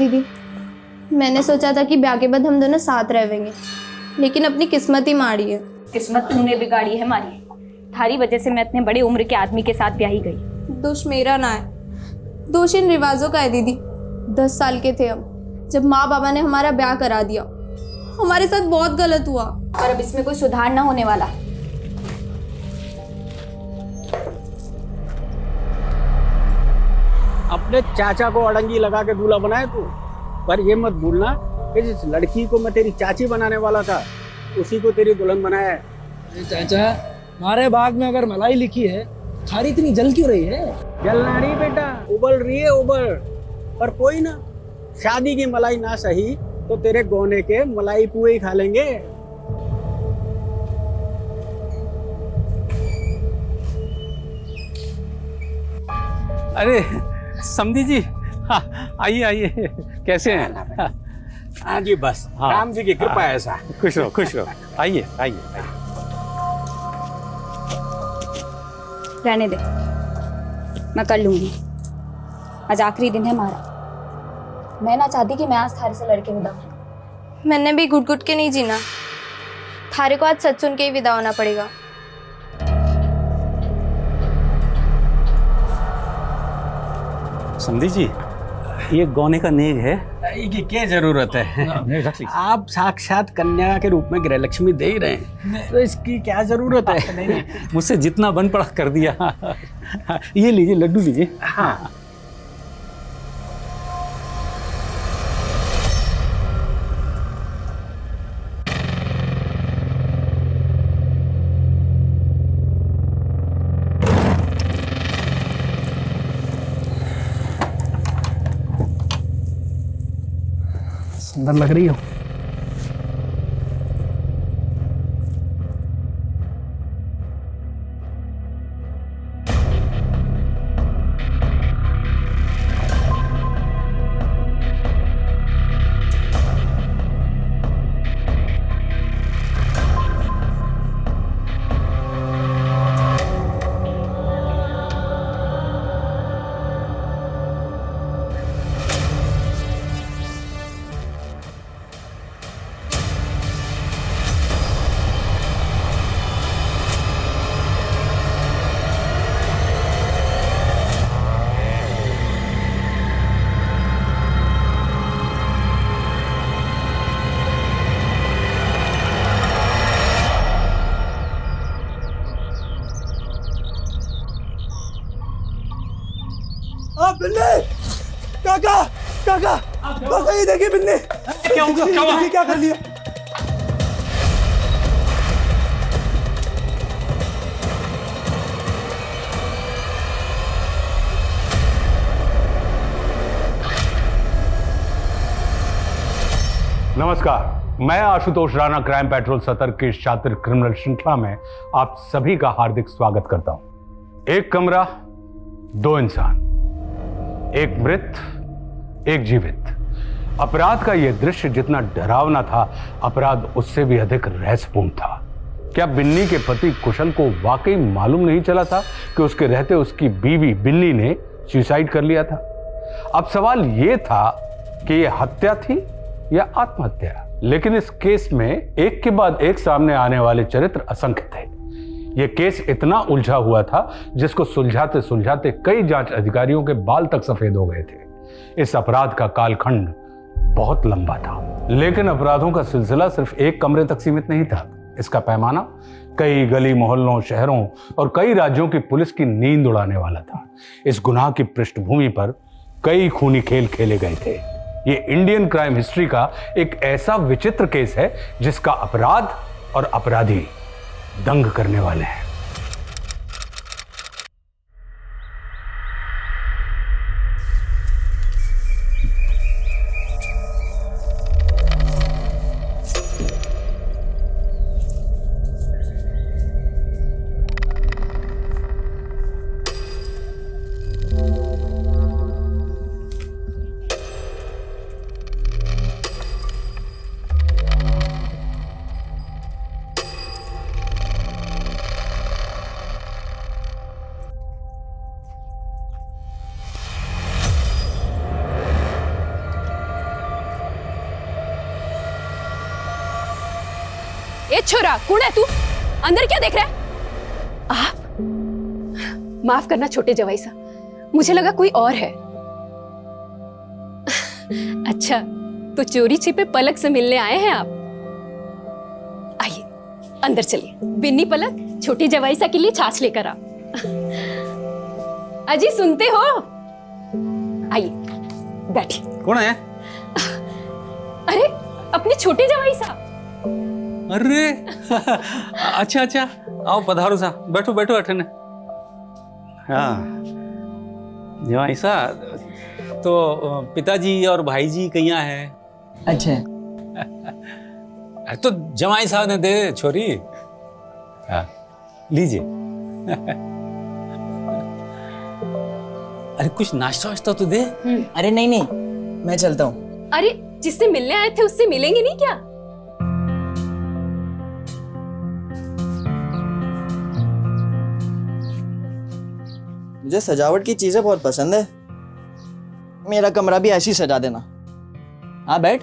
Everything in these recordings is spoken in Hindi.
दीदी, मैंने सोचा था कि ब्याह के बाद हम दोनों साथ रहेंगे, लेकिन अपनी किस्मत ही माड़ी है। किस्मत तूने बिगाड़ी है मारी। थारी वजह से मैं इतने बड़े उम्र के आदमी के साथ ब्याही गई। दोष मेरा ना है, दोष इन रिवाजों का है दीदी। 10 साल के थे हम जब माँ बाबा ने हमारा ब्याह करा दिया। हमारे साथ बहुत गलत हुआ और अब इसमें कोई सुधार ना होने वाला। अपने चाचा को अड़ंगी लगा के दूल्हा बनाए तू, पर ये मत भूलना कि जिस लड़की को मैं तेरी चाची बनाने वाला था उसी को तेरी दुल्हन बनाया है। अरे चाचा, हमारे बाग में अगर मलाई लिखी है, थारी इतनी जल क्यों रही है? जलना नहीं बेटा, उबल रही है उबल। पर कोई ना, शादी की मलाई ना सही तो तेरे गोने के मलाई पुए ही खा लेंगे। अरे समधी जी, आइए आइए, कैसे हैं? हाँ जी, बस राम जी की कृपा है ऐसा। खुश रहो खुश रहो, आइए आइए। रहने दे, मैं कर लूंगी। आज आखिरी दिन है हमारा। मैं ना चाहती कि मैं आज थारे से लड़के विदा हूं। मैंने भी घुट घुट के नहीं जीना। थारे को आज सच सुन के ही विदा होना पड़ेगा। समधी जी, ये गौने का नेग है। की क्या जरूरत है? आप साक्षात कन्या के रूप में गृहलक्ष्मी दे ही रहे हैं, तो इसकी क्या जरूरत है? मुझसे जितना बन पड़ा कर दिया। ये लीजिए, लड्डू लीजिए। हाँ, सुंदर लग रही हो। बिल्ली, काका काका काका, ये देखिए बिल्ली। क्या हुआ? क्या हुआ? क्या कर लिया? नमस्कार, मैं आशुतोष राणा क्राइम पेट्रोल सतर्क की शातिर क्रिमिनल श्रृंखला में आप सभी का हार्दिक स्वागत करता हूं। एक कमरा, 2 इंसान, एक मृत, एक जीवित। अपराध का यह दृश्य जितना डरावना था, अपराध उससे भी अधिक रहस्यपूर्ण था। क्या बिन्नी के पति कुशल को वाकई मालूम नहीं चला था कि उसके रहते उसकी बीवी बिन्नी ने सुसाइड कर लिया था? अब सवाल यह था कि यह हत्या थी या आत्महत्या। लेकिन इस केस में एक के बाद एक सामने आने वाले चरित्र असंख्य थे। यह केस इतना उलझा हुआ था जिसको सुलझाते सुलझाते कई जांच अधिकारियों के बाल तक सफेद हो गए थे। इस अपराध का कालखंड बहुत लंबा था, लेकिन अपराधों का सिलसिला सिर्फ एक कमरे तक सीमित नहीं था। इसका पैमाना कई गली मोहल्लों, शहरों और कई राज्यों की पुलिस की नींद उड़ाने वाला था। इस गुनाह की पृष्ठभूमि पर कई खूनी खेल खेले गए थे। ये इंडियन क्राइम हिस्ट्री का एक ऐसा विचित्र केस है जिसका अपराध और अपराधी दंग करने वाले हैं। ए छोरा, कौन है तू? अंदर क्या देख रहा है? आप माफ करना छोटे जवाई सा, मुझे लगा कोई और है। अच्छा, तो चोरी छिपे पलक से मिलने आए हैं आप? आइए अंदर चलिए। बिन्नी पलक, छोटी जवाई सा के लिए छाछ लेकर आ। अजी सुनते हो? आइए बैठिए। कौन है? अरे अपने छोटे जवाई सा। अरे अच्छा अच्छा, आओ पधारो सा, बैठो बैठो अठन। हाँ जवाई सा, तो पिताजी और भाई जी कहाँ है? अच्छा तो जवाई साहब ने दे छोरी। हाँ लीजिए। अरे कुछ नाश्ता वाश्ता तो दे। अरे नहीं नहीं, मैं चलता हूँ। अरे जिससे मिलने आए थे उससे मिलेंगे नहीं क्या? मुझे सजावट की चीजें बहुत पसंद है, मेरा कमरा भी ऐसे ही सजा देना। हाँ बैठ।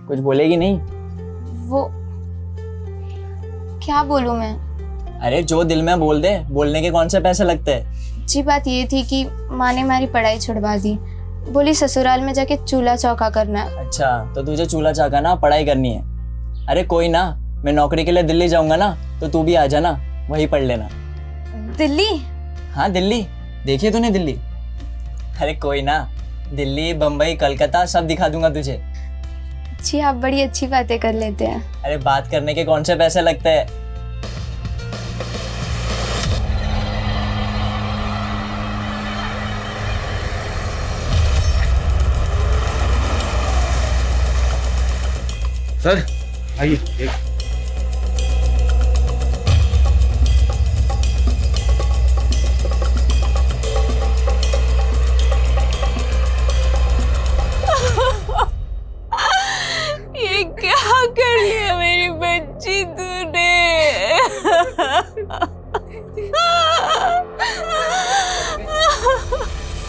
कुछ बोलेगी नहीं? वो क्या बोलूं मैं? अरे जो दिल में बोल दे, बोलने के कौन से पैसे लगते हैं। अच्छी बात ये थी कि माँ ने हमारी पढ़ाई छुड़वा दी, बोली ससुराल में जाके चूल्हा चौका करना है। अच्छा तो तुझे चूल्हा चाका ना पढ़ाई करनी है। अरे कोई ना, मैं नौकरी के लिए दिल्ली जाऊंगा ना, तो तू भी आ जाना, वहीं पढ़ लेना। दिल्ली? हाँ दिल्ली, देखिए तूने दिल्ली? अरे कोई ना, दिल्ली बम्बई कलकत्ता सब दिखा दूंगा तुझे। जी आप बड़ी अच्छी बातें कर लेते हैं। अरे बात करने के कौन से पैसे लगते हैं। सर आइए। ये क्या कर लिया मेरी बच्ची तूने?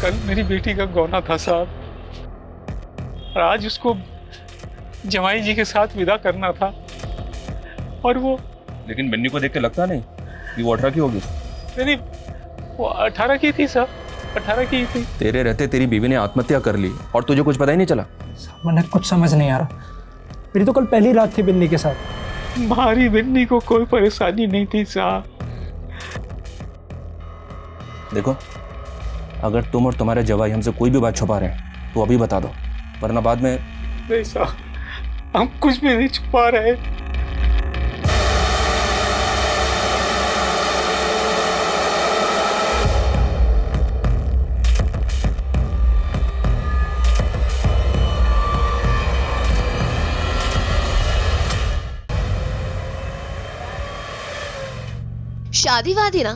कल मेरी बेटी का गौना था साहब, और आज उसको जमाई जी के साथ विदा करना था, और वो। लेकिन बन्नी को देख के लगता नहीं कि वो 18 की होगी। नहीं, वो 18 की थी सर, 18 की थी। तेरे रहते तेरी बीवी ने आत्महत्या कर ली और तुझे कुछ पता ही नहीं चला। मैंने कुछ समझ नहीं आ रहा, मेरी तो कल पहली रात थी बिन्नी के साथ। हमारी बिन्नी को कोई परेशानी नहीं थी साहब। देखो, अगर तुम और तुम्हारे जवाई हमसे कोई भी बात छुपा रहे हैं तो अभी बता दो, वरना बाद में। नहीं साहब, हम कुछ भी नहीं छुपा रहे। शादी वादी ना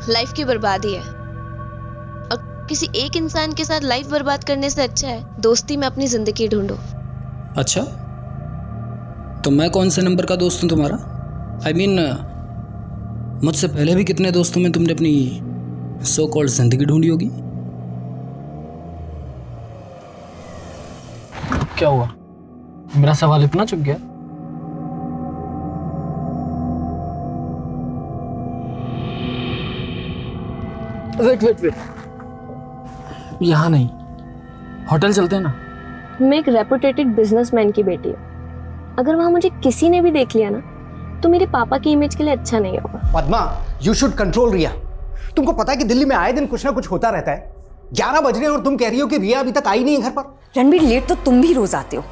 लाइफ की बर्बादी है, और किसी एक इंसान के साथ लाइफ बर्बाद करने से अच्छा है दोस्ती में अपनी जिंदगी ढूंढो। अच्छा, तो मैं कौन से नंबर का दोस्त हूँ तुम्हारा? I mean, मुझसे पहले भी कितने दोस्तों में तुमने अपनी सो कॉल्ड जिंदगी ढूंढी होगी। क्या हुआ, मेरा सवाल इतना चुप गया? वेट, यहाँ नहीं, होटल चलते हैं ना। मैं एक रेपुटेटेड बिजनेसमैन की बेटी हूँ, अगर वहाँ मुझे किसी ने भी देख लिया ना तो मेरे पापा की इमेज के लिए अच्छा नहीं होगा। पद्मा, यू शुड कंट्रोल रिया। तुमको पता है कि दिल्ली में आए दिन कुछ ना कुछ होता रहता है। 11 बज रहे हैं और तुम कह रही हो कि रिया अभी तक आई नहीं है घर पर। रणबीर, लेट तो तुम भी रोज आते हो,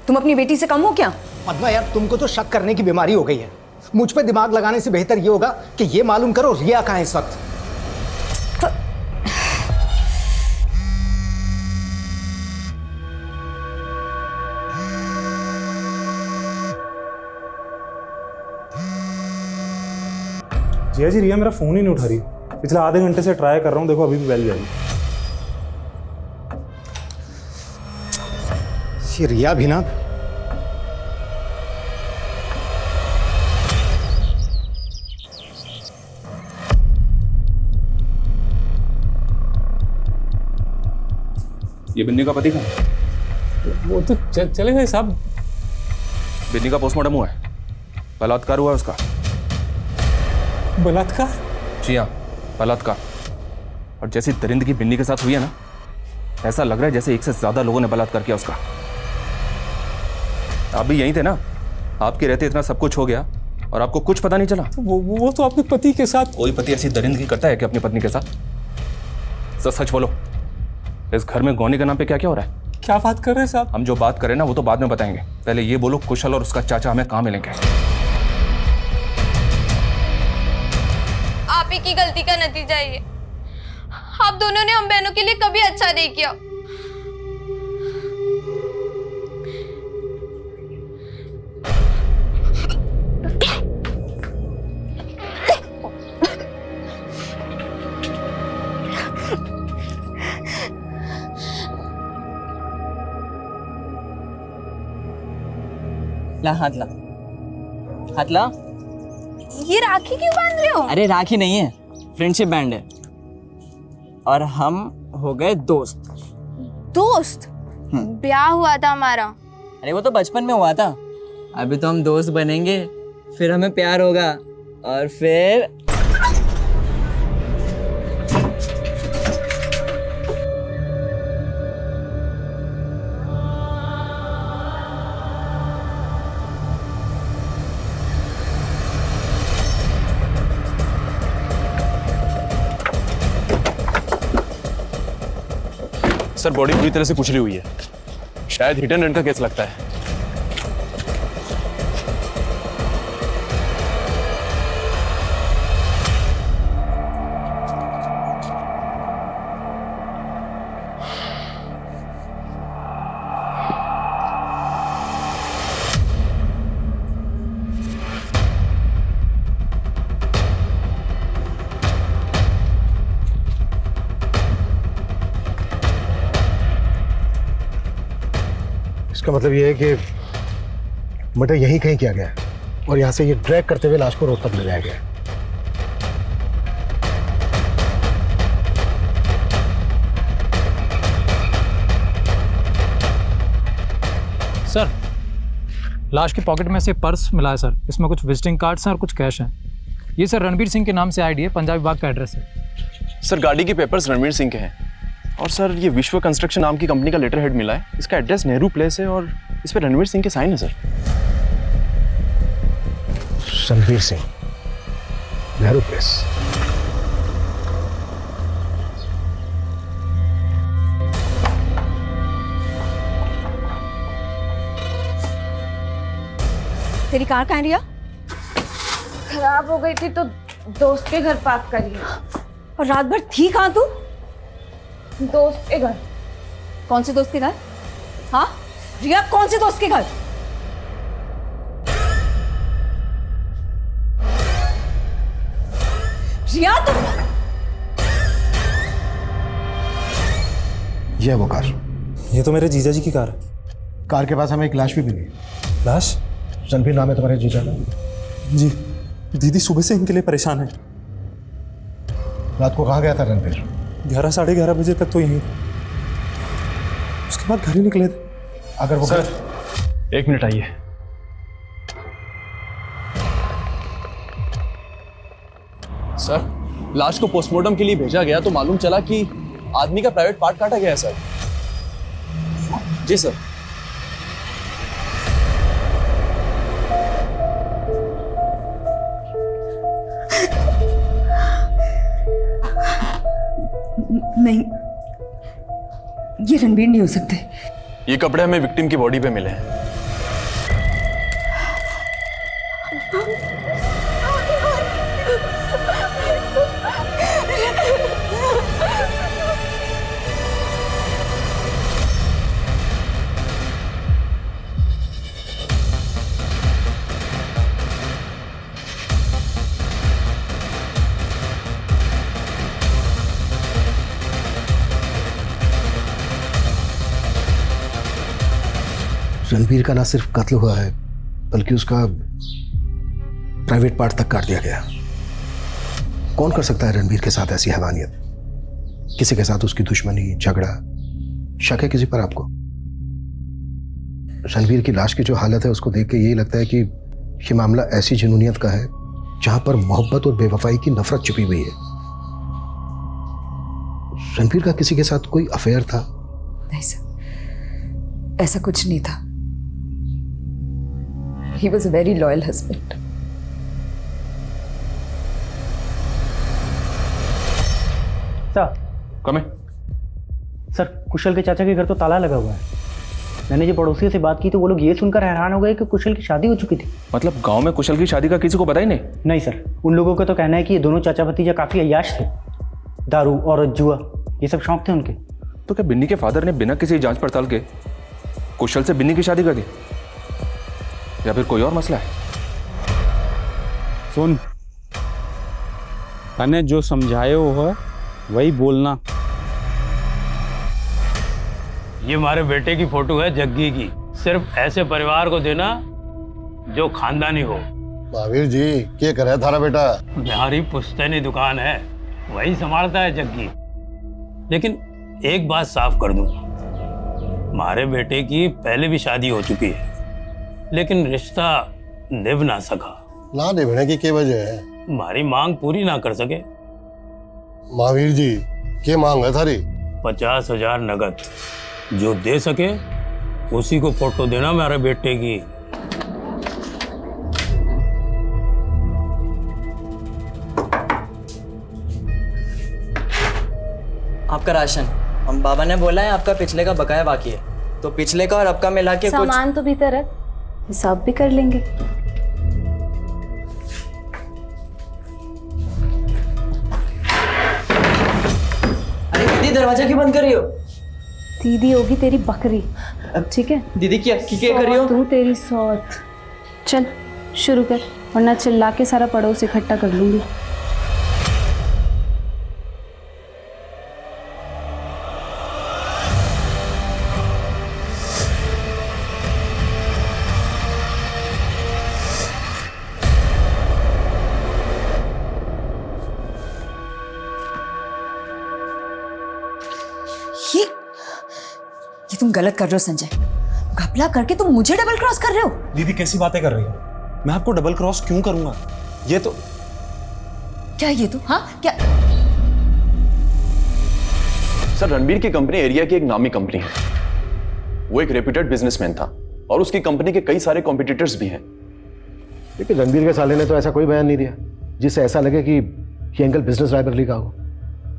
तुम अपनी बेटी से कम हो क्या? पद्मा यार, तुमको तो शक करने की बीमारी हो गई है। मुझ पे दिमाग लगाने से बेहतर ये होगा कि ये मालूम करो रिया कहाँ है इस वक्त। जिया जी, रिया मेरा फोन ही नहीं उठा रही। पिछले आधे घंटे से ट्राई कर रहा हूँ, देखो अभी भी बेल जाएगी। ये रिया भी ना, ये बिन्नी का पति कहाँ? वो तो चले गए साहब। बिन्नी का पोस्टमार्टम हुआ है, बलात्कार हुआ है उसका। बलात्कार? जी हाँ, बलात्कार। और जैसी दरिंदगी बिन्नी के साथ हुई है ना, ऐसा लग रहा है जैसे एक से ज्यादा लोगों ने बलात्कार किया उसका। आप भी यहीं थे ना, आपके रहते इतना सब कुछ हो गया और आपको कुछ पता नहीं चला। वो तो अपने पति के साथ। कोई पति ऐसी दरिंदगी करता है कि अपनी पत्नी के साथ? सच बोलो, इस घर में गौनी के नाम पे क्या क्या हो रहा है? क्या बात कर रहे हैं साहब? हम जो बात करें ना वो तो बाद में बताएंगे, पहले ये बोलो कुशल और उसका चाचा हमें कहाँ मिलेंगे? आप ही की गलती का नतीजा है ये। आप दोनों ने हम बहनों के लिए कभी अच्छा नहीं किया। ला हाथ ला, हाथ ला। ये राखी क्यों बांध रहे हो? अरे राखी नहीं है, फ्रेंडशिप बैंड है। और हम हो गए दोस्त। दोस्त? ब्याह हुआ था हमारा। अरे वो तो बचपन में हुआ था, अभी तो हम दोस्त बनेंगे, फिर हमें प्यार होगा और फिर सर बॉडी पूरी तरह से कुचली हुई है, शायद हिट एंड रन का केस लगता है। इसका मतलब ये है कि मर्डर यहीं कहीं किया गया है और यहाँ से ये ड्रैग करते हुए लाश को रोड तक ले जाया गया है। सर, लाश की पॉकेट में से पर्स मिला है सर। इसमें कुछ विजिटिंग कार्ड्स हैं और कुछ कैश हैं। ये सर रणबीर सिंह के नाम से आईडी है, पंजाबी बाग का एड्रेस है। सर गाड़ी के पेपर्स रणवीर सिंह के हैं और सर ये विश्व कंस्ट्रक्शन नाम की कंपनी का लेटर हेड मिला है। इसका एड्रेस नेहरू प्लेस है और इस पर रणवीर सिंह के साइन है सर। रणवीर सिंह, नेहरू प्लेस। तेरी कार कहाँ है रिया? खराब हो गई थी तो दोस्त के घर पार्क करी। और रात भर थी कहाँ तू? दोस्त के घर। कौन से दोस्त के घर? हाँ रिया, कौन से दोस्त के घर? रिया तुम। ये है वो कार। ये तो मेरे जीजा जी की कार है। कार के पास हमें एक लाश भी मिली। लाश? रणबीर नाम है तुम्हारे जीजा का? जी, दीदी सुबह से इनके लिए परेशान है। रात को कहाँ गया था रणबीर? 11 साढ़े 11 बजे तक तो यहीं था, उसके बाद घर ही निकले थे। अगर वो सर, एक मिनट आइए। सर लाश को पोस्टमार्टम के लिए भेजा गया तो मालूम चला कि आदमी का प्राइवेट पार्ट काटा गया है सर। जी सर। नहीं, ये रणबीर नहीं हो सकते। ये कपड़े हमें विक्टिम की बॉडी पे मिले हैं। रणबीर का ना सिर्फ कत्ल हुआ है बल्कि उसका प्राइवेट पार्ट तक काट दिया गया। कौन कर सकता है रणबीर के साथ ऐसी हैवानियत? किसी के साथ उसकी दुश्मनी, झगड़ा, शक है किसी पर आपको? रणवीर की लाश की जो हालत है उसको देख के यही लगता है कि ये मामला ऐसी जुनूनियत का है जहां पर मोहब्बत और बेवफाई की नफरत छुपी हुई है। रणवीर का किसी के साथ कोई अफेयर था? नहीं सर, ऐसा कुछ नहीं था। He was a very loyal husband. Sir कमे सर, कुशल के चाचा के घर तो ताला लगा हुआ है। मैंने जो पड़ोसियों से बात की तो वो लोग ये सुनकर हैरान हो गए कि कुशल की शादी हो चुकी थी। मतलब गांव में कुशल की शादी का किसी को पता ही नहीं? नहीं सर, उन लोगों का तो कहना है कि ये दोनों चाचा भतीजा काफ़ी अय्याश थे। दारू और जुआ ये सब शौक थे उनके। तो क्या बिन्नी के फादर ने बिना किसी जांच पड़ताल के कुशल से बिन्नी की शादी कर दी, या फिर कोई और मसला है? सुन, तने जो समझाए हो वही बोलना। ये हमारे बेटे की फोटो है जग्गी की। सिर्फ ऐसे परिवार को देना जो खानदानी हो। महावीर जी, क्या करे थारा बेटा? बिहारी पुश्तैनी दुकान है, वही संभालता है जग्गी। लेकिन एक बात साफ कर दूं, हमारे बेटे की पहले भी शादी हो चुकी है, लेकिन रिश्ता निभ ना सका। ना निभने की क्या वजह है? हमारी मांग पूरी ना कर सके। महावीर जी, क्या मांग है थारी? 50,000 नगद, जो दे सके उसी को फोटो देना हमारे बेटे की। आपका राशन, हम बाबा ने बोला है आपका पिछले का बकाया बाकी है, तो पिछले का और अब का मिला के कुछ सामान तो भीतर रख, हिसाब भी कर लेंगे। अरे दीदी, दरवाजा क्यों बंद कर रही हो? दीदी होगी तेरी बकरी, ठीक है? दीदी क्या कर रही हो? तू तेरी सौत। चल शुरू कर, वरना चिल्ला के सारा पड़ोस इकट्ठा कर लूंगी। ये तुम गलत कर रहे हो संजय। घपला करके तुम मुझे डबल क्रॉस कर रहे हो। दीदी कैसी बातें कर रही हो? मैं आपको डबल क्रॉस क्यों करूंगा? ये तो क्या ये तो, हाँ क्या? सर, रणबीर की कंपनी एरिया की एक नामी कंपनी है। वो एक रेप्यूटेड बिजनेसमैन था और उसकी कंपनी के कई सारे कॉम्पिटिटर्स भी हैं। लेकिन रणबीर के साले ने तो ऐसा कोई बयान नहीं दिया जिससे ऐसा लगे कि ये एंगल बिजनेस राइवलरी का हो।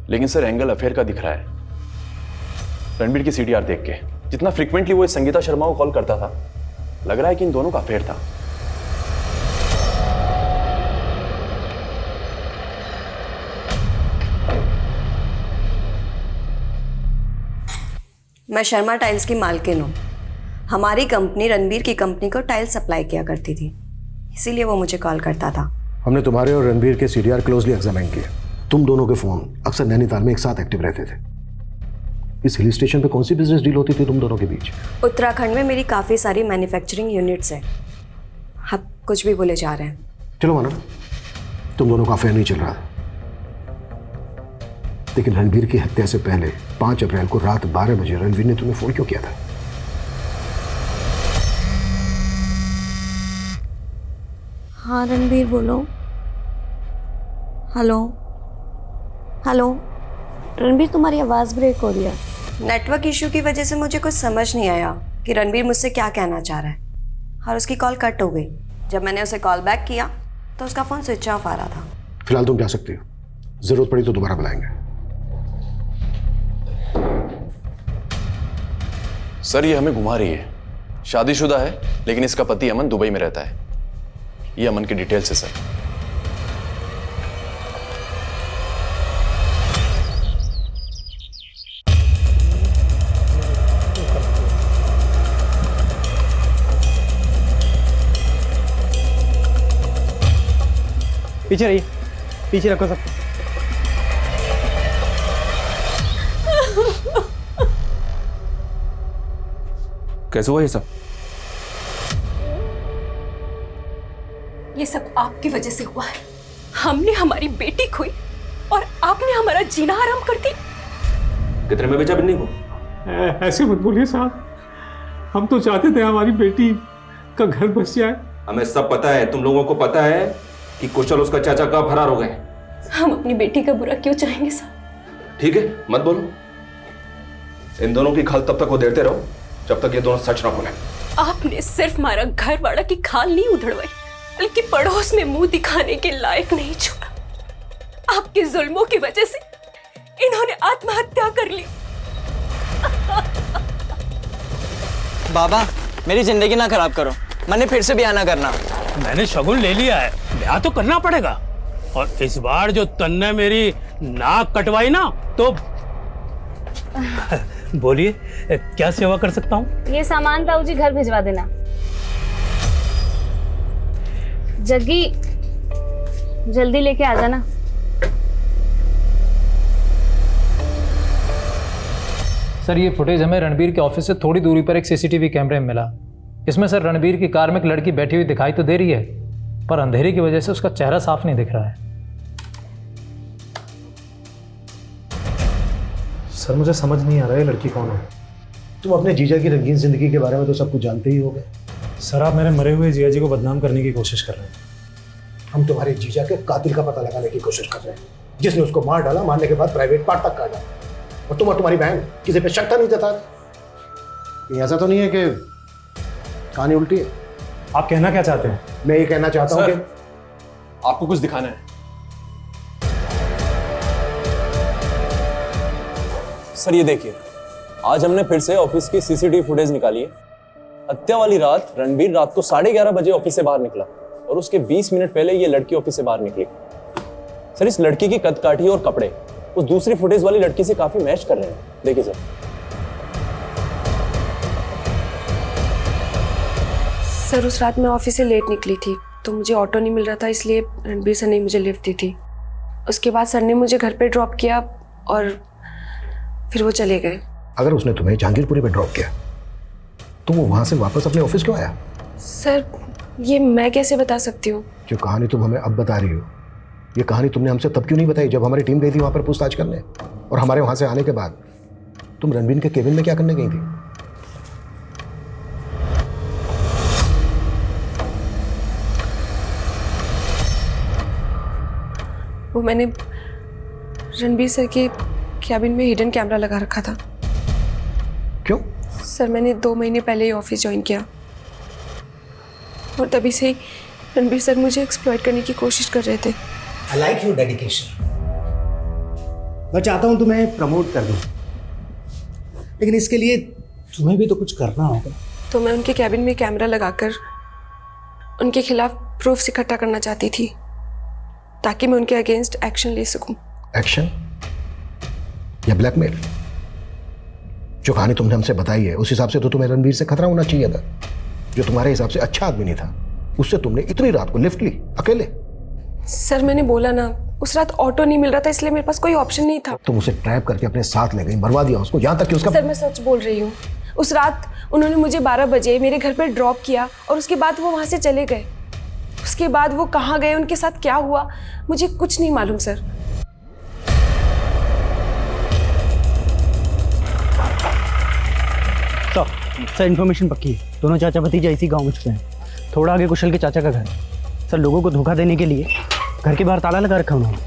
लेकिन सर, एंगल अफेयर का दिख रहा है। रणबीर की सीडीआर देख के जितना फ्रीक्वेंटली वो इस संगीता शर्मा को कॉल करता था, लग रहा है कि इन दोनों का अफेयर था। मैं शर्मा टाइल्स की मालकिन हूँ। हमारी कंपनी रणबीर की कंपनी को टाइल सप्लाई किया करती थी, इसीलिए वो मुझे कॉल करता था। हमने तुम्हारे और रणबीर के सीडीआर क्लोजली एग्जामिन किए। तुम दोनों के फोन अक्सर नैनीताल में एक साथ एक्टिव रहते थे। इस हिल स्टेशन पे कौन सी बिजनेस डील होती थी तुम दोनों के बीच? उत्तराखंड में मेरी काफ़ी सारी मैन्युफैक्चरिंग यूनिट्स हैं। आप कुछ भी बोले जा रहे हैं। चलो मानो तुम दोनों का अफेयर नहीं चल रहा था, लेकिन रणबीर की हत्या से पहले 5 अप्रैल को रात 12 बजे रणबीर ने तुम्हें फोन क्यों किया था? हाँ रणबीर, बोलो। Hello hello. रणबीर, तुम्हारी आवाज़ ब्रेक हो रही है। नेटवर्क इशू की वजह से मुझे कुछ समझ नहीं आया कि रणबीर मुझसे क्या कहना चाह रहा है, और उसकी कॉल कट हो गई। जब मैंने उसे कॉल बैक किया तो उसका फ़ोन स्विच ऑफ आ रहा था। फिलहाल तुम जा सकती हो, जरूरत पड़ी तो दोबारा बुलाएंगे। सर, ये हमें घुमा रही है। शादीशुदा है, लेकिन इसका पति अमन दुबई में रहता है। ये अमन की डिटेल्स है सर। पीछे रहिए, पीछे रखो सब। कैसे हुआ ये सब? ये सब आपकी वजह से हुआ है। हमने हमारी बेटी खोई और आपने हमारा जीना हराम कर दी। कितने में बेचा बिन्नी को? ऐसे मत बोलिए साहब, हम तो चाहते थे हमारी बेटी का घर बस जाए। हमें सब पता है, तुम लोगों को पता है कि कुशल उसका चाचा कब फरार हो गए। हम अपनी बेटी का बुरा क्यों चाहेंगे साहब? ठीक है, मत बोलो। इन दोनों की खाल तब तक वो देते रहो जब तक ये दोनों सच ना बोले। आपने सिर्फ हमारा घर वाला की खाल नहीं उधड़वाई, बल्कि पड़ोस में मुंह दिखाने के लायक नहीं छोड़ा। आपके जुल्मों की वजह से इन्होंने आत्महत्या कर ली। बाबा, मेरी जिंदगी ना खराब करो, मैंने फिर से ब्याह ना करना। मैंने शगुन ले लिया है, ब्याह तो करना पड़ेगा। और इस बार जो तन्ने मेरी नाक कटवाई ना, तो बोलिए क्या सेवा कर सकता हूँ? ये सामान ताऊ जी घर भिजवा देना। जग्गी, जल्दी लेके आ जाना। सर ये फुटेज हमें रणबीर के ऑफिस से थोड़ी दूरी पर एक सीसीटीवी कैमरे में मिला। इसमें सर रणबीर की कार में एक लड़की बैठी हुई दिखाई तो दे रही है, पर अंधेरे की वजह से उसका चेहरा साफ नहीं दिख रहा है। सर मुझे समझ नहीं आ रहा है लड़की कौन है। तुम अपने जीजा की रंगीन जिंदगी के बारे में तो सब कुछ जानते ही होगे। सर आप मेरे मरे हुए जिया जी को बदनाम करने की कोशिश कर रहे हैं। हम तुम्हारे जीजा के कातिल का पता लगाने की कोशिश कर रहे हैं, जिसने उसको मार डाला, मारने के बाद प्राइवेट पार्ट तक काटा। और तुम और तुम्हारी बहन किसी पे शक नहीं जता रहे। ऐसा तो नहीं है कि कहानी उल्टी है? आप कहना क्या चाहते हैं? मैं ये कहना चाहता हूँ कि आपको कुछ दिखाना है। सर ये देखिए, आज हमने फिर से ऑफिस की सीसीटीवी फुटेज निकाली है। हत्या वाली रात रणबीर रात को 11:30 बजे ऑफिस से बाहर निकला और उसके 20 मिनट पहले ये लड़की ऑफिस से बाहर निकली। सर इस लड़की की कदकाठी और कपड़े उस दूसरी फुटेज वाली लड़की से काफी मैच कर रहे हैं। देखिए सर। सर उस रात मैं ऑफिस से लेट निकली थी तो मुझे ऑटो नहीं मिल रहा था, इसलिए रणबीर सर ने मुझे लिफ्ट दी थी। उसके बाद सर ने मुझे घर पे ड्रॉप किया और फिर वो चले गए। अगर उसने तुम्हें जहांगीरपुरी पे ड्रॉप किया तो वो वहां से वापस अपने ऑफिस क्यों आया? सर ये मैं कैसे बता सकती हूँ? जो कहानी तुम हमें अब बता रही हो, ये कहानी तुमने हमसे तब क्यों नहीं बताई जब हमारी टीम गई थी वहां पर पूछताछ करने? और हमारे वहां से आने के बाद तुम रणबीर के केबिन में क्या करने गई थी? वो मैंने रणबीर सर के कैबिन में हिडन कैमरा लगा रखा था। क्यों? सर मैंने 2 महीने पहले ही ऑफिस ज्वाइन किया और तभी से रणबीर सर मुझे एक्सप्लॉइट करने की कोशिश कर रहे थे। I like your dedication. मैं चाहता हूं तुम्हें प्रमोट कर दूं, लेकिन इसके लिए तुम्हें भी तो कुछ करना होगा। तो मैं उनके कैबिन में कैमरा लगाकर उनके खिलाफ प्रूफ्स इकट्ठा करना चाहती थी ताकि मैं उनके अगेंस्ट एक्शन ले सकूं। एक्शन या ब्लैकमेल? जो कहानी तुमने हमसे बताई है उस हिसाब से तो तुम्हें रणबीर से खतरा होना चाहिए था। जो तुम्हारे हिसाब से अच्छा आदमी नहीं था, उससे तुमने इतनी रात को लिफ्ट ली अकेले। सर मैंने बोला ना, उस रात ऑटो नहीं मिल रहा था, इसलिए मेरे पास कोई ऑप्शन नहीं था। तुम उसे ट्रैप करके अपने साथ ले गई, मरवा दिया उसको, यहाँ तक कि उसका। सर मैं सच बोल रही हूँ। उस रात उन्होंने मुझे 12 बजे मेरे घर पर ड्रॉप किया और उसके बाद वो वहाँ से चले गए। उसके बाद वो कहाँ गए, उनके साथ क्या हुआ, मुझे कुछ नहीं मालूम सर। सर इन्फॉर्मेशन पक्की है, दोनों चाचा भतीजा इसी गांव में छुपे हैं। थोड़ा आगे कुशल के चाचा का घर। सर लोगों को धोखा देने के लिए घर के बाहर ताला लगा रखा उन्होंने।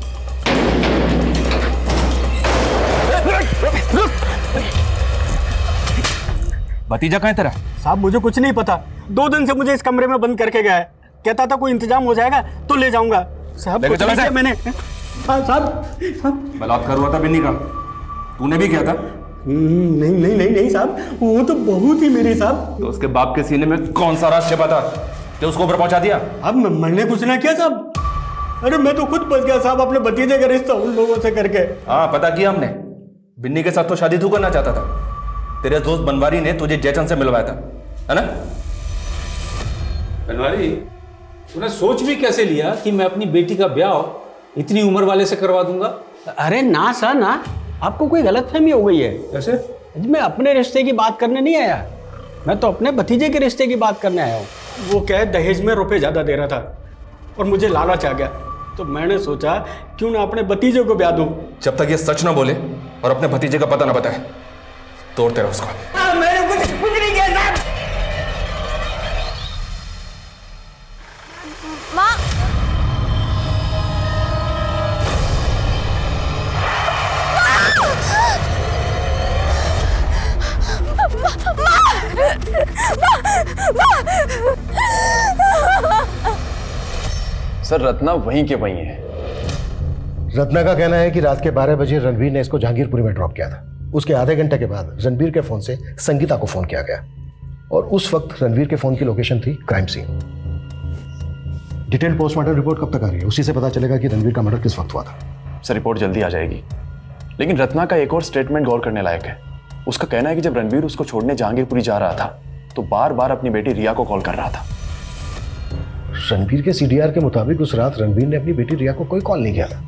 भतीजा कहाँ है तेरा? साहब मुझे कुछ नहीं पता, 2 दिन से मुझे इस कमरे में बंद करके गया है। कहता था कोई इंतजाम हो जाएगा तो ले जाऊंगा। साहब कुछ नहीं किया मैंने। साहब बलात्कार हुआ था बिन्नी का, तूने भी किया था? नहीं साहब, वो तो बहू थी मेरी साहब। तो उसके बाप के सीने में कौन सा राज छिपा था कि उसको ऊपर पहुंचा दिया? अब मैंने कुछ ना किया साहब। अरे मैं तो खुद बच गया साहब अपने भतीजे का रिश्ता उन लोगों से करके। हाँ पता किया हमने, बिन्नी के साथ तो शादी तू करना चाहता था। तेरे दोस्त बनवारी ने तुझे जयचंद से मिलवाया था, है ना? बनवारी, तूने सोच भी कैसे लिया कि मैं अपनी बेटी का ब्याह इतनी उम्र वाले से करवा दूंगा? अरे ना सर ना, आपको कोई गलतफहमी हो गई है। कैसे? मैं अपने रिश्ते की बात करने नहीं आया, मैं तो अपने भतीजे के रिश्ते की बात करने आया हूँ। वो क्या है, दहेज में रुपए ज़्यादा दे रहा था और मुझे लालच आ गया, तो मैंने सोचा क्यों ना अपने भतीजे को ब्याह दूँ। जब तक ये सच ना बोले और अपने भतीजे का पता ना बताए, तोड़ तेरा उसको। मैंने कुछ नहीं किया साहब। माँ सर रत्ना वहीं के वहीं है। रत्ना का कहना है कि रात के 12 बजे रणबीर ने इसको जहांगीरपुरी में ड्रॉप किया था। उसके आधे घंटे के बाद रणबीर के फोन से संगीता को फोन किया गया और उस वक्त रणबीर के फोन की लोकेशन थी crime scene. Detail postmortem report कब तक आ रही है? उसी से पता चलेगा कि रणबीर का मर्डर किस वक्त हुआ था। सर रिपोर्ट जल्दी आ जाएगी, लेकिन रत्ना का एक और स्टेटमेंट गौर करने लायक है। उसका कहना है कि जब रणबीर उसको छोड़ने जहांगीरपुरी जा रहा था तो बार बार अपनी बेटी रिया को कॉल कर रहा था। रणबीर के सीडीआर के मुताबिक उस रात रणबीर ने अपनी बेटी रिया को कोई कॉल नहीं किया था।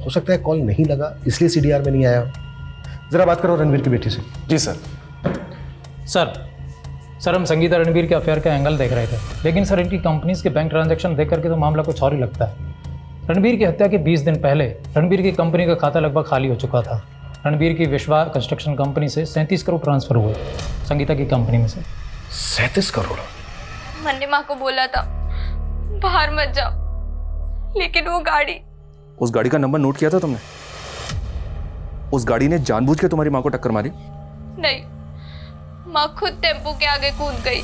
हो सकता है कॉल नहीं लगा इसलिए सीडीआर में नहीं आया। जरा बात करो रणबीर की बेटी से। जी सर। सर हम संगीता रणबीर के अफेयर का एंगल देख रहे थे, लेकिन सर इनकी कंपनीज के बैंक ट्रांजैक्शन देख करके तो मामला कुछ और ही लगता है। रणबीर की हत्या के 20 दिन पहले रणबीर की कंपनी का खाता लगभग खाली हो चुका था। रणबीर की विश्वा कंस्ट्रक्शन कंपनी से 37 करोड़ ट्रांसफर हुए संगीता की कंपनी में से। 37 करोड़? मैंने माँ को बोला था बाहर मत जाओ, लेकिन वो गाड़ी। उस गाड़ी का नंबर नोट किया था तुमने? उस गाड़ी ने जानबूझ के तुम्हारी माँ को टक्कर मारी? नहीं, माँ खुद टेम्पो के आगे कूद गई।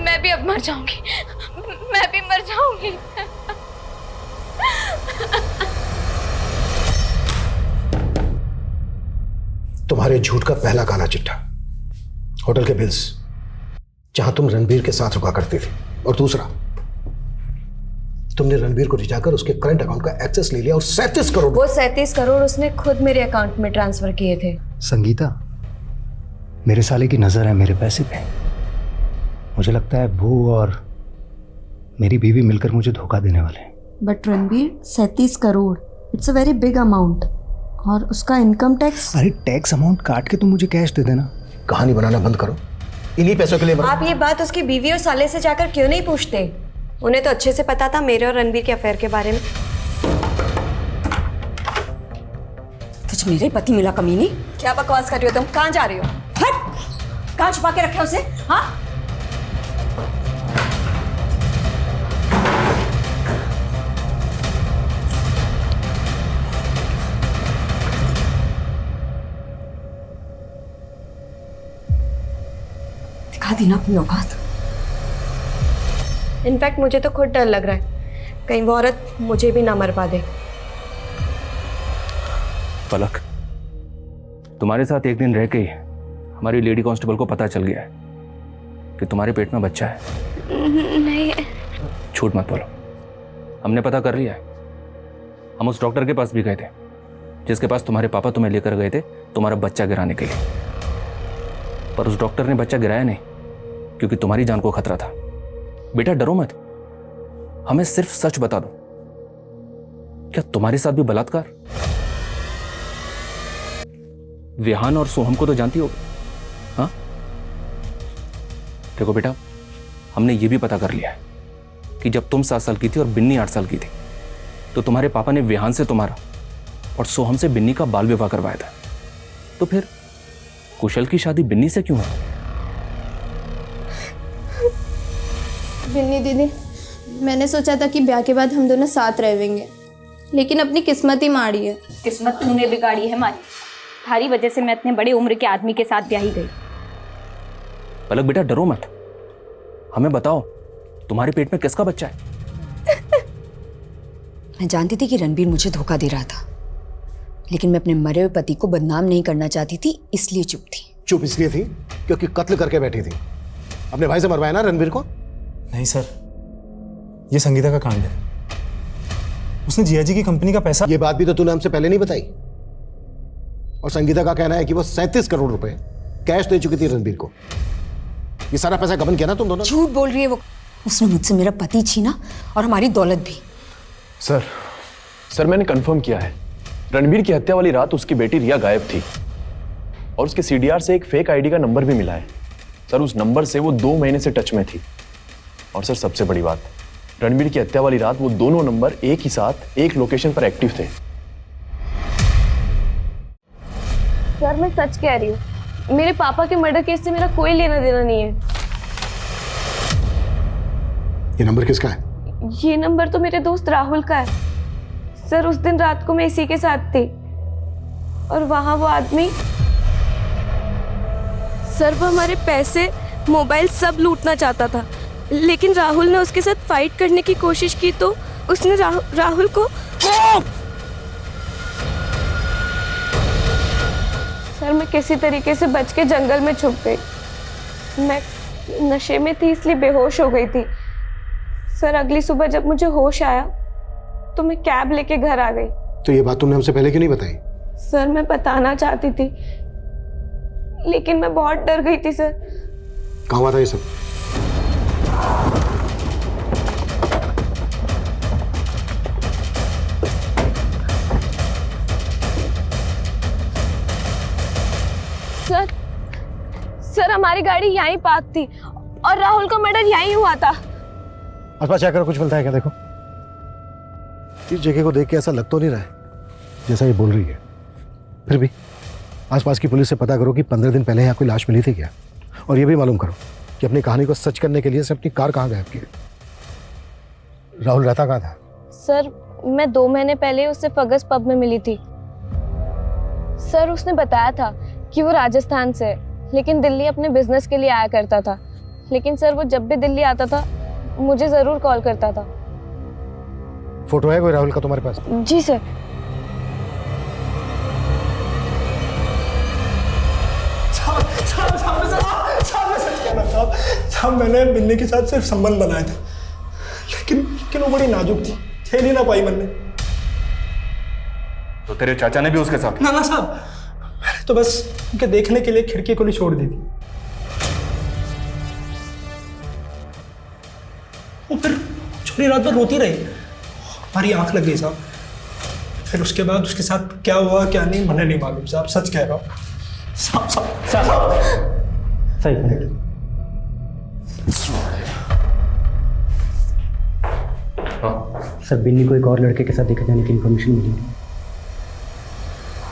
मैं भी अब मर जाऊंगी, मैं भी मर जाऊंगी। तुम्हारे झूठ का पहला काला चिट्ठा, होटल के बिल्स जहां तुम रणबीर के साथ रुका करती थी, और दूसरा तुमने रणबीर को रिझाकर उसके करंट अकाउंट का एक्सेस ले लिया और 37 करोड़। वो 37 करोड़ उसने खुद मेरे अकाउंट में ट्रांसफर किए थे। संगीता, मेरे साले की नजर है मेरे पैसे पे। मुझे लगता है वो और मेरी बीवी मिलकर मुझे धोखा देने वाले हैं। But Ranbir, 37 crore it's a very big amount, और उसका इनकम टैक्स। अरे टैक्स अमाउंट काट के तुम मुझे कैश दे देना। कहानी बनाना बंद करो, इन्हीं पैसों के लिए आप ये बात उसकी बीवी और साले से जाकर क्यों नहीं पूछते? उन्हें तो अच्छे से पता था मेरे और रणबीर के अफेयर के बारे में। तुझ मेरे पति मिला कमीनी। क्या बकवास कर रही हो तुम? कहाँ जा रही हो? हट! कहाँ छुपा के रखे उसे? हाँ? दिखा दी ना अपनी औकात। इनफैक्ट मुझे तो खुद डर लग रहा है कहीं वो औरत मुझे भी ना मरवा दे। पलक, तुम्हारे साथ एक दिन रह के ही हमारी लेडी कांस्टेबल को पता चल गया है कि तुम्हारे पेट में बच्चा है। नहीं। झूठ मत बोलो, हमने पता कर लिया है। हम उस डॉक्टर के पास भी गए थे जिसके पास तुम्हारे पापा तुम्हें लेकर गए थे तुम्हारा बच्चा गिराने के लिए, पर उस डॉक्टर ने बच्चा गिराया नहीं क्योंकि तुम्हारी जान को खतरा था। बेटा डरो मत, हमें सिर्फ सच बता दो, क्या तुम्हारे साथ भी बलात्कार? विहान और सोहम को तो जानती होगी, हाँ? देखो बेटा, हमने ये भी पता कर लिया है कि जब तुम 7 साल की थी और बिन्नी 8 साल की थी तो तुम्हारे पापा ने विहान से तुम्हारा और सोहम से बिन्नी का बाल विवाह करवाया था। तो फिर कुशल की शादी बिन्नी से क्यों है? बिन्नी दीदी, मैंने सोचा था कि ब्याह के बाद हम दोनों साथ रहेंगे, लेकिन अपनी किस्मत ही माड़ी है। किस्मत तूने बिगाड़ी है मारी। थारी वजह से मैं इतने बड़े उम्र के आदमी के साथ ब्याही गई। पलक बेटा डरो मत, हमें बताओ तुम्हारे पेट में किसका बच्चा है? मैं जानती थी कि रणबीर मुझे धोखा दे रहा था, लेकिन मैं अपने मरे हुए पति को बदनाम नहीं करना चाहती थी, इसलिए चुप थी। चुप इसलिए थी क्योंकि कत्ल करके बैठी थी। अपने भाई से मरवाया ना रणबीर को? नहीं सर, ये संगीता का कांड है। उसने जिया जी की कंपनी का पैसा। ये बात भी तो तूने हमसे पहले नहीं बताई। और संगीता का कहना है कि वो 37 करोड़ रुपए कैश दे चुकी थी रणबीर को। ये सारा पैसा गबन किया ना तुम दोनों? झूठ बोल रही है वो। उसने मुझसे मेरा पति छीना और हमारी दौलत भी। सर मैंने कंफर्म किया है, रणबीर की हत्या वाली रात उसकी बेटी रिया गायब थी और उसके सीडीआर से एक फेक आईडी का नंबर भी मिला है। सर उस नंबर से वो 2 महीने से टच में थी। और सर सबसे बड़ी बात, रणबीर की हत्या वाली रात वो दोनों नंबर एक ही साथ एक लोकेशन पर एक्टिव थे। सर मैं सच कह रही हूँ, मेरे पापा के मर्डर केस से मेरा कोई लेना देना नहीं है। ये नंबर किसका है? ये नंबर तो मेरे दोस्त राहुल का है। सर उस दिन रात को मैं इसी के साथ थी और वहां वो आदमी, सर वो हमारे पैसे, मोबाइल सब लूटना चाहता था, लेकिन राहुल ने उसके साथ फाइट करने की कोशिश की तो उसने राहुल को सर मैं किसी तरीके से बच के जंगल में छुप गई। मैं नशे में थी इसलिए बेहोश हो गई थी। सर अगली सुबह जब मुझे होश आया तो मैं कैब लेके घर आ गई। तो ये बात तुमने हमसे पहले क्यों नहीं बताई? सर मैं बताना चाहती थी लेकिन मैं बहुत डर गई थी सर। कहाँ हुआ था ये सब? सर हमारी गाड़ी यहीं पार्क थी और राहुल का मर्डर यहीं हुआ था। आसपास जाकर कुछ मिलता है क्या? देखो इस जगह को देख के ऐसा लग तो नहीं रहा है जैसा ये बोल रही है। फिर भी आसपास की पुलिस से पता करो कि 15 दिन पहले यहाँ कोई लाश मिली थी क्या, और ये भी मालूम करो कि अपनी कहानी को सच करने के लिए से अपनी कार कहाँ गायब की। राहुल रहता कहाँ था? सर मैं 2 महीने पहले उससे फगस पब में मिली थी। सर उसने बताया था कि वो राजस्थान से है लेकिन दिल्ली अपने बिजनेस के लिए आया करता था। लेकिन सर वो जब भी दिल्ली आता था मुझे जरूर कॉल करता था। फोटो है कोई राहुल का तुम्हारे पास? जी सर। साहब मैंने बिन्नी के साथ सिर्फ संबंध बनाया था, लेकिन वो बड़ी नाजुक थी, खेल ही ना पाई मैंने। तो तेरे चाचा ने भी उसके साथ? ना साहब, मैंने तो बस उनके देखने के लिए खिड़की खुली छोड़ दी थी। वो फिर छोरी रात भर रोती रही, हमारी आंख लग गई साहब। फिर उसके बाद उसके साथ क्या हुआ क्या नहीं मुझे नहीं मालूम साहब, सच कह रहा हूँ साहब। सही सर बिन्नी को एक और लड़के के साथ देखा जाने की इंफॉर्मेशन मिली।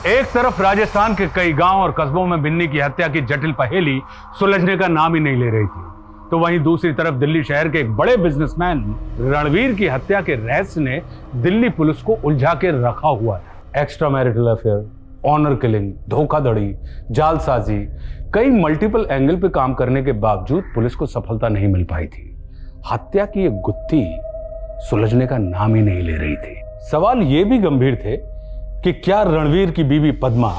एक तरफ राजस्थान के कई गांव और कस्बों में बिन्नी की हत्या की जटिल पहेली सुलझने का नाम ही नहीं ले रही थी, तो वहीं दूसरी तरफ दिल्ली शहर के एक बड़े बिजनेसमैन रणवीर की हत्या के रहस्य ने दिल्ली पुलिस को उलझा के रखा हुआ था। Extra marital affair, honour killing, धोखाधड़ी, जालसाजी, कई मल्टीपल एंगल पे काम करने के बावजूद पुलिस को सफलता नहीं मिल पाई थी। हत्या की एक गुत्थी सुलझने का नाम ही नहीं ले रही थी। सवाल ये भी गंभीर थे कि क्या रणवीर की बीवी पद्मा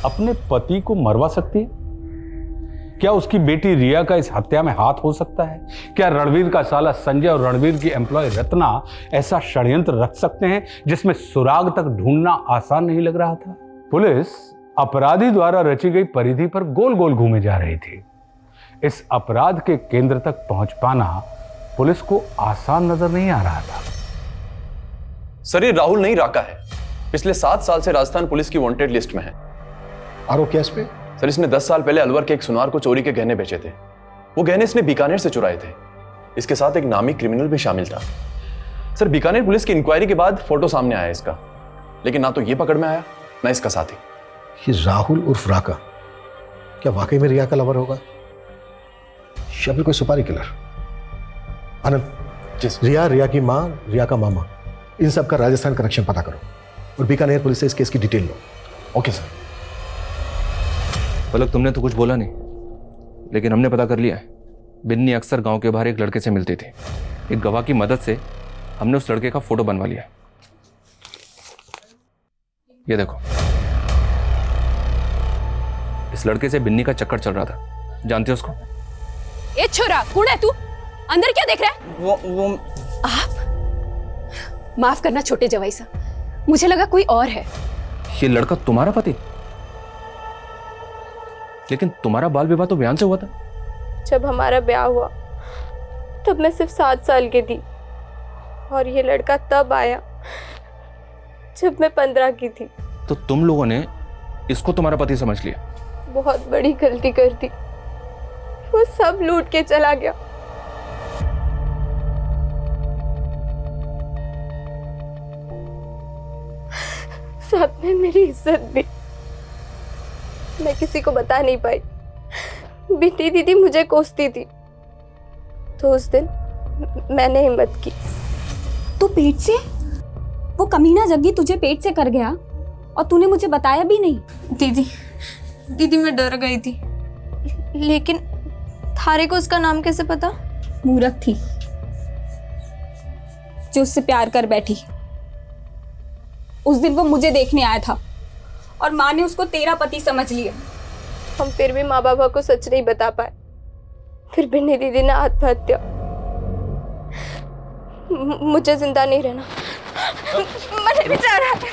अपने पति को मरवा सकती है? क्या उसकी बेटी रिया का इस हत्या में हाथ हो सकता है? क्या रणवीर का साला संजय और रणवीर की एम्प्लॉय रत्ना ऐसा षड्यंत्र रच सकते हैं जिसमें सुराग तक ढूंढना आसान नहीं लग रहा था? पुलिस अपराधी द्वारा रची गई परिधि पर गोल गोल घूमे जा रही थी। इस अपराध के केंद्र तक पहुंच पाना पुलिस को आसान नजर नहीं आ रहा था। सर ये राहुल नहीं राका है, पिछले 7 साल से राजस्थान पुलिस की वांटेड लिस्ट में है। आरोप क्या इस पे? सर इसने 10 साल पहले अलवर के एक सुनार को चोरी के गहने बेचे थे। वो गहने इसने बीकानेर से चुराए थे। इसके साथ एक नामी क्रिमिनल भी शामिल था। सर बीकानेर पुलिस की इंक्वायरी के बाद फोटो सामने आया इसका, लेकिन ना तो ये पकड़ में आया ना इसका साथी। ये राहुल उर्फ राका क्या वाकई में रिया का लवर होगा या फिर कोई सुपारी किलर? आनंद, रिया की माँ, रिया का मामा, इन सब का राजस्थान कनेक्शन पता करो और बीकानेर पुलिस से इस केस की डिटेल लो। Okay sir. पलक तुमने तो कुछ बोला नहीं, लेकिन हमने पता कर लिया है। बिन्नी अक्सर गांव के बाहर एक लड़के से मिलती थी। एक गवाह की मदद से हमने उस लड़के का फोटो बनवा लिया। ये देखो, इस लड़के से बिन्नी का चक्कर चल रहा था। जानते हो उसको? ए छोरा, कौन है तू? अंदर क्या देख रहा है? वो आप माफ करना छोटे जवाई साहब, मुझे लगा कोई और है। ये लड़का तुम्हारा पति? लेकिन तुम्हारा बाल विवाह तो बयान से हुआ था। जब हमारा ब्याह हुआ तब मैं सिर्फ 7 साल की थी और ये लड़का तब आया जब मैं 15 की थी। तो तुम लोगों ने इसको तुम्हारा पति समझ लिया। बहुत बड़ी गलती कर दी, वो सब लूट के चला गया। साथ में मेरी इज्जत भी। मैं किसी को बता नहीं पाई। बिट्टी दीदी मुझे कोसती थी, तो उस दिन मैंने हिम्मत की। तो पेट से? वो कमीना जग्गी तुझे पेट से कर गया और तूने मुझे बताया भी नहीं? दीदी मैं डर गई थी, लेकिन थारे को उसका नाम कैसे पता? मूरख थी जो उससे प्यार कर बैठी। उस दिन वो मुझे देखने आया था और माँ ने उसको तेरा पति समझ लिया। हम फिर भी माँ बाबा को सच नहीं बता पाए। फिर बिन्नी दीदी ने आत्महत्या। मुझे जिंदा नहीं रहना। मैंने भी चाह रहा था।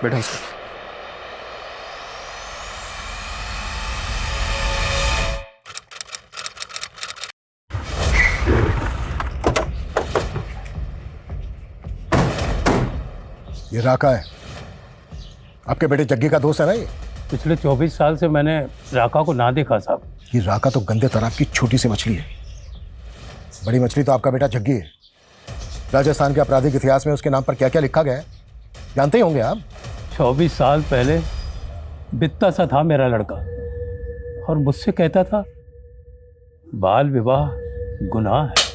बेटा उसको ये राका है, आपके बेटे जग्गी का दोस्त है ना ये? पिछले 24 साल से मैंने राका को ना देखा साहब। ये राका तो गंदे तालाब की छोटी सी मछली है, बड़ी मछली तो आपका बेटा जग्गी है। राजस्थान के आपराधिक इतिहास में उसके नाम पर क्या क्या लिखा गया है जानते ही होंगे आप। 24 साल पहले बित्ता सा था मेरा लड़का और मुझसे कहता था बाल विवाह गुनाह है।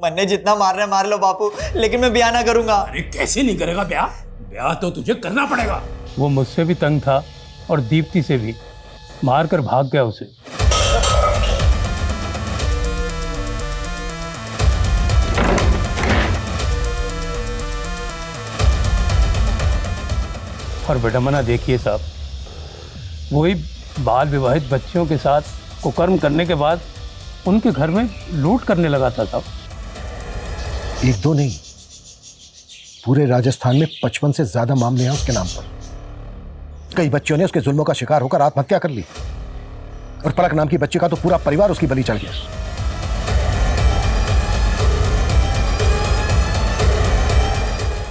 मन्ने जितना मार रहे मार लो बापू, लेकिन मैं ब्याह ना करूंगा। अरे कैसे नहीं करेगा ब्याह? ब्याह तो तुझे करना पड़ेगा। वो मुझसे भी तंग था और दीप्ति से भी, मार कर भाग गया उसे। और बेटा मना देखिए साहब, वही बाल विवाहित बच्चियों के साथ कुकर्म करने के बाद उनके घर में लूट करने लगा था साहब। एक दो नहीं, पूरे राजस्थान में 55 से ज्यादा मामले हैं उसके नाम पर। कई बच्चियों ने उसके जुल्मों का शिकार होकर आत्महत्या कर ली और पलक नाम की बच्ची का तो पूरा परिवार उसकी बलि चढ़ गया।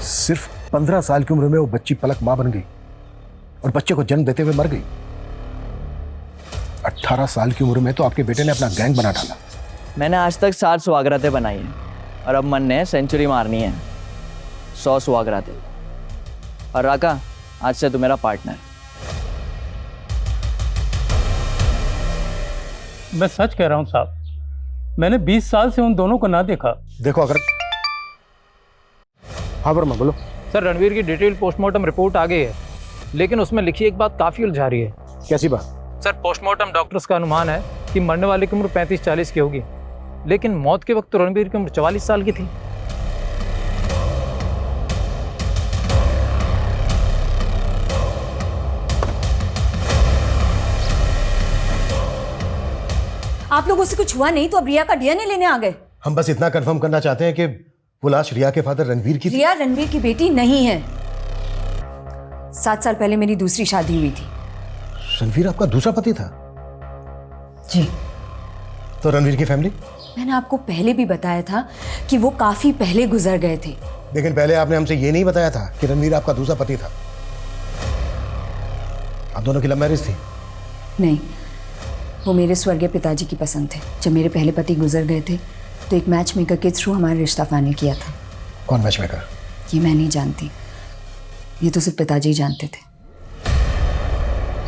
सिर्फ 15 साल की उम्र में वो बच्ची पलक मां बन गई और बच्चे को जन्म देते हुए मर गई। 18 साल की उम्र में तो आपके बेटे ने अपना गैंग बना डाला। मैंने आज तक 60 सुहागरातें बनाई हैं और अब मन ने सेंचुरी मारनी है, 100 सुहागरातें। और राका, आज से तू मेरा पार्टनर। मैं सच कह रहा हूं साहब, मैंने 20 साल से उन दोनों को ना देखा। देखो अगर हाँ वर्मा बोलो। सर रणवीर की डिटेल पोस्टमार्टम रिपोर्ट आ गई है, लेकिन उसमें लिखी एक बात काफ़ी उलझा रही है। कैसी बात? सर पोस्टमार्टम डॉक्टर्स का अनुमान है कि मरने वाले की उम्र 35-40 की होगी, लेकिन मौत के वक्त तो रणवीर की उम्र 44 साल की थी। आप लोगों से कुछ हुआ नहीं तो अब रिया का डीएनए लेने आ गए? हम बस इतना कंफर्म करना चाहते हैं कि वो लाश रिया के फादर रणवीर की। रिया रणवीर की बेटी नहीं है। 7 साल पहले मेरी दूसरी शादी हुई थी। रणवीर आपका दूसरा पति था? जी। तो रणवीर की फैमिली? मैंने आपको पहले भी बताया था कि वो काफी पहले गुजर गए थे। लेकिन पहले आपने हमसे ये नहीं बताया था कि रणवीर आपका दूसरा पति था। आप दोनों की लव मैरिज थी? नहीं, वो मेरे स्वर्गीय पिताजी की पसंद थे। जब मेरे पहले पति गुजर गए थे तो एक मैच मेकर के थ्रू हमारा रिश्ता फाइनल किया था। कौन मैच मेकर? ये मैं नहीं जानती, ये तो सिर्फ पिताजी ही जानते थे।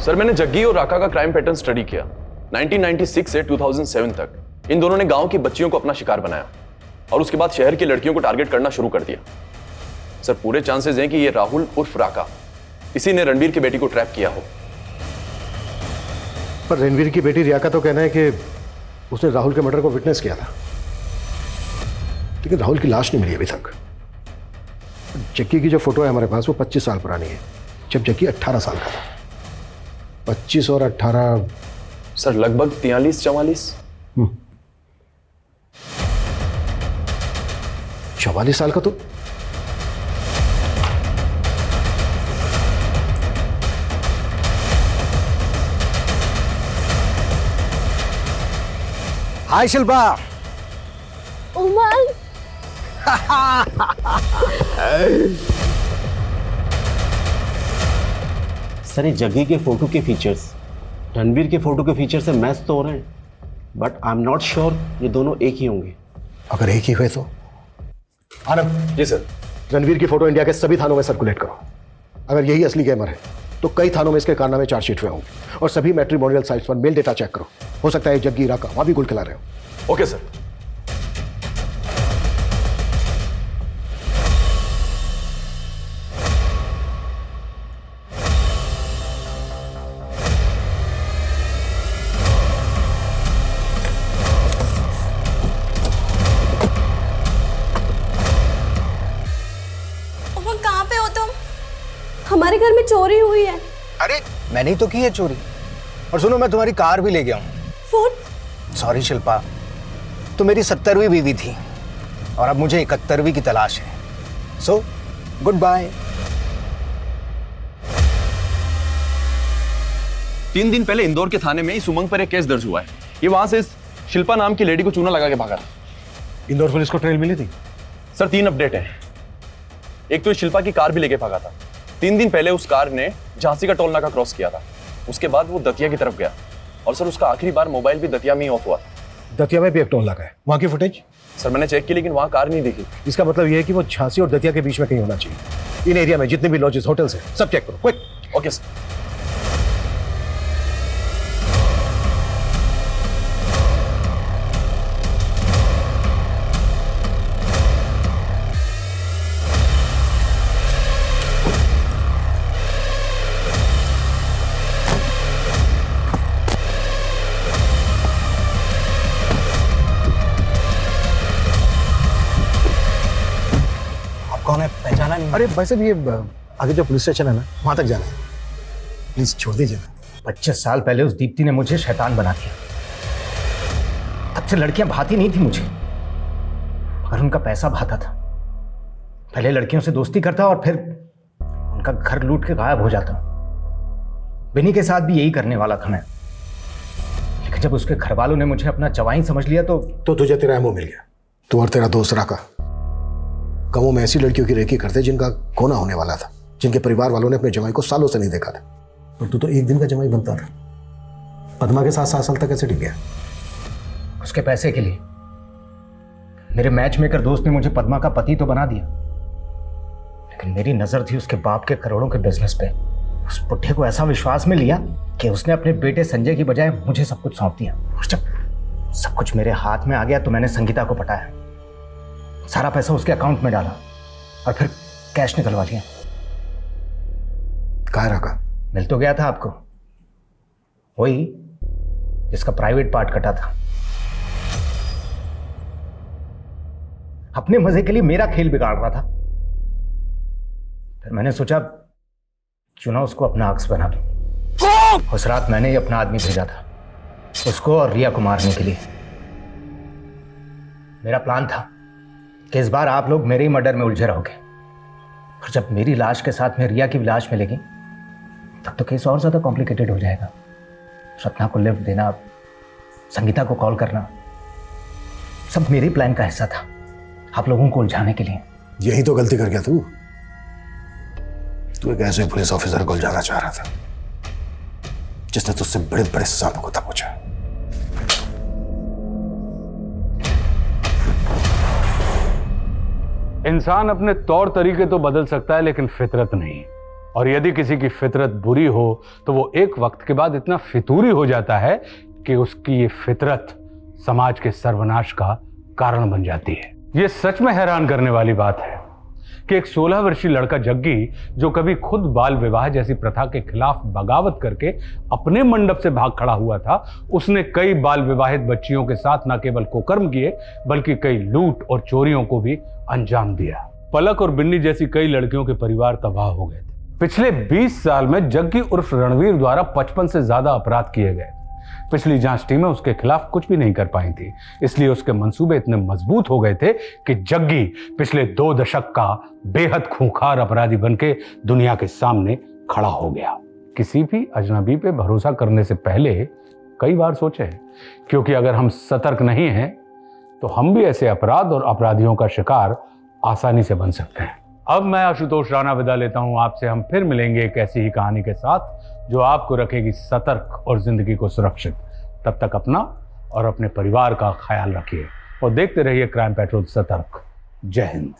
सर मैंने जग्गी और राका का क्राइम पैटर्न स्टडी किया। 1996 से 2007 तक इन दोनों ने गांव की बच्चियों को अपना शिकार बनाया और उसके बाद शहर की लड़कियों को टारगेट करना शुरू कर दिया। सर पूरे चांसेस हैं कि ये राहुल उर्फ राका, इसी ने रणवीर की बेटी को ट्रैप किया हो। पर रणवीर की बेटी रिया का तो कहना है कि उसने राहुल के मर्डर को विटनेस किया था, लेकिन राहुल की लाश नहीं मिली अभी तक। जग्गी की जो फोटो है हमारे पास वो 25 साल पुरानी है, जब जग्गी 18 साल का था। 25 और 18 सर लगभग 43-44। 44 साल का तो हाय शिल्पा। उमल सर ये जग्गी के फोटो के फीचर्स रणवीर के फोटो के फीचर से मैच तो हो रहे हैं, but I am not sure ये दोनों एक ही होंगे। अगर एक ही हुए तो आनंद। जी सर। रणवीर की फोटो इंडिया के सभी थानों में सर्कुलेट करो। अगर यही असली गेमर है तो कई थानों में इसके कारनामे चार्जशीट हुए होंगे और सभी मैट्रिमोनियल साइट्स पर मेल डेटा चेक करो। हो सकता है जग्गी इराका वहां भी गुल खिला रहे हो। Okay sir. कहाँ पे हो तुम? हमारे घर में चोरी हुई है। अरे मैंने ही तो की है चोरी। और सुनो, मैं तुम्हारी कार भी ले गया हूँ। फोन? सॉरी शिल्पा, तो मेरी 70वीं बीवी थी और अब मुझे 71वीं की तलाश है। So good bye. 3 दिन पहले इंदौर के थाने में इस उमंग पर एक केस दर्ज हुआ है। ये वहां से इस शिल्पा नाम की लेडी को चूना लगा के भागा था। इंदौर पुलिस को ट्रेल मिली थी? सर 3 अपडेट है। एक तो इस शिल्पा की कार भी लेके भागा था। 3 दिन पहले उस कार ने झांसी का टोल नाका क्रॉस किया था। उसके बाद वो दतिया की तरफ गया और सर उसका आखिरी बार मोबाइल भी दतिया में ही ऑफ हुआ था। दतिया में भी एक टोल नाका है, वहां की फुटेज? सर मैंने चेक की लेकिन वहां कार नहीं दिखी। इसका मतलब यह है कि वो झांसी और दतिया के बीच में कहीं होना चाहिए। इन एरिया में जितने भी लॉजेस होटल्स हैं सब चेक करो, क्विक। Okay sir. कौन है, पहचाना नहीं? अरे भाई साहब, ये आगे जो पुलिस स्टेशन है ना, वहां तक जाना है। प्लीज छोड़ दीजिए ना। 25 साल पहले उस दीप्ति ने मुझे शैतान बना दिया। तब से लड़कियां भाती नहीं थी मुझे, मगर उनका पैसा भाता था। पहले लड़कियों से दोस्ती करता और फिर उनका घर लूट के गायब हो जाता। बिनी के साथ भी यही करने वाला था मैं, लेकिन जब उसके घर वालों ने मुझे अपना जवाई समझ लिया तो तुझे तेरा एमओ मिल गया। तू और तेरा दोस्त राका गांवों में ऐसी लड़कियों की रेकी करते जिनका कोना होने वाला था, जिनके परिवार वालों ने अपने जमाई को सालों से नहीं देखा था। और तू तो एक दिन का जमाई बनता रहा। पद्मा के साथ 7 साल तक कैसे टिक गया? उसके पैसे के लिए। मेरे मैच मेकर दोस्त ने मुझे पद्मा का पति तो बना दिया, लेकिन मेरी नजर थी उसके बाप के करोड़ों के बिजनेस पे। उस पुट्ठे को ऐसा विश्वास में लिया कि उसने अपने बेटे संजय की बजाय मुझे सब कुछ सौंप दिया। और जब सब कुछ मेरे हाथ में आ गया तो मैंने संगीता को पटाया, सारा पैसा उसके अकाउंट में डाला और फिर कैश निकलवा लिया। कहाँ रखा? मिल तो गया था आपको, वही जिसका प्राइवेट पार्ट कटा था। अपने मजे के लिए मेरा खेल बिगाड़ रहा था। फिर मैंने सोचा क्यों ना उसको अपना अक्स बना दूं। उस रात मैंने ही अपना आदमी भेजा था उसको और रिया को मारने के लिए। मेरा प्लान था कि इस बार आप लोग मेरे ही मर्डर में उलझे रहोगे, और जब मेरी लाश के साथ में रिया की लाश मिलेगी तब तो केस और ज्यादा कॉम्प्लिकेटेड हो जाएगा। सपना को लिफ्ट देना, संगीता को कॉल करना, सब मेरे प्लान का हिस्सा था, आप लोगों को उलझाने के लिए। यही तो गलती कर गया तू। तू एक ऐसे पुलिस ऑफिसर को उलझाना चाह रहा था जिसने तुझसे बड़े बड़े सांपों को दबोचा। इंसान अपने तौर तरीके तो बदल सकता है लेकिन फितरत नहीं। और यदि किसी की फितरत बुरी हो तो वो एक वक्त के बाद इतना फितूरी हो जाता है कि उसकी ये फितरत समाज के सर्वनाश का कारण बन जाती है। ये सच में हैरान करने वाली बात है कि एक 16 वर्षीय लड़का जग्गी, जो कभी खुद बाल विवाह जैसी प्रथा के खिलाफ बगावत करके अपने मंडप से भाग खड़ा हुआ था, उसने कई बाल विवाहित बच्चियों के साथ न केवल कुकर्म किए बल्कि कई लूट और चोरियों को भी अंजाम दिया। पलक और बिन्नी जैसी कई लड़कियों के परिवार तबाह हो गए थे। पिछले 20 साल में जग्गी उर्फ रणवीर द्वारा 55 से ज्यादा अपराध किए गए। पिछली जांच टीमें उसके खिलाफ कुछ भी नहीं कर पाई थी, इसलिए उसके मंसूबे इतने मजबूत हो गए थे कि जग्गी पिछले 2 दशक का बेहद खूंखार अपराधी बनके दुनिया के सामने खड़ा हो गया। किसी भी अजनबी पे भरोसा करने से पहले कई बार सोचें, क्योंकि अगर हम सतर्क नहीं हैं तो हम भी ऐसे अपराध और अपराधियों का शिकार आसानी से बन सकते हैं। अब मैं आशुतोष राणा विदा लेता हूं आपसे। हम फिर मिलेंगे एक ऐसी ही कहानी के साथ जो आपको रखेगी सतर्क और जिंदगी को सुरक्षित। तब तक अपना और अपने परिवार का ख्याल रखिए और देखते रहिए क्राइम पेट्रोल सतर्क। जय हिंद।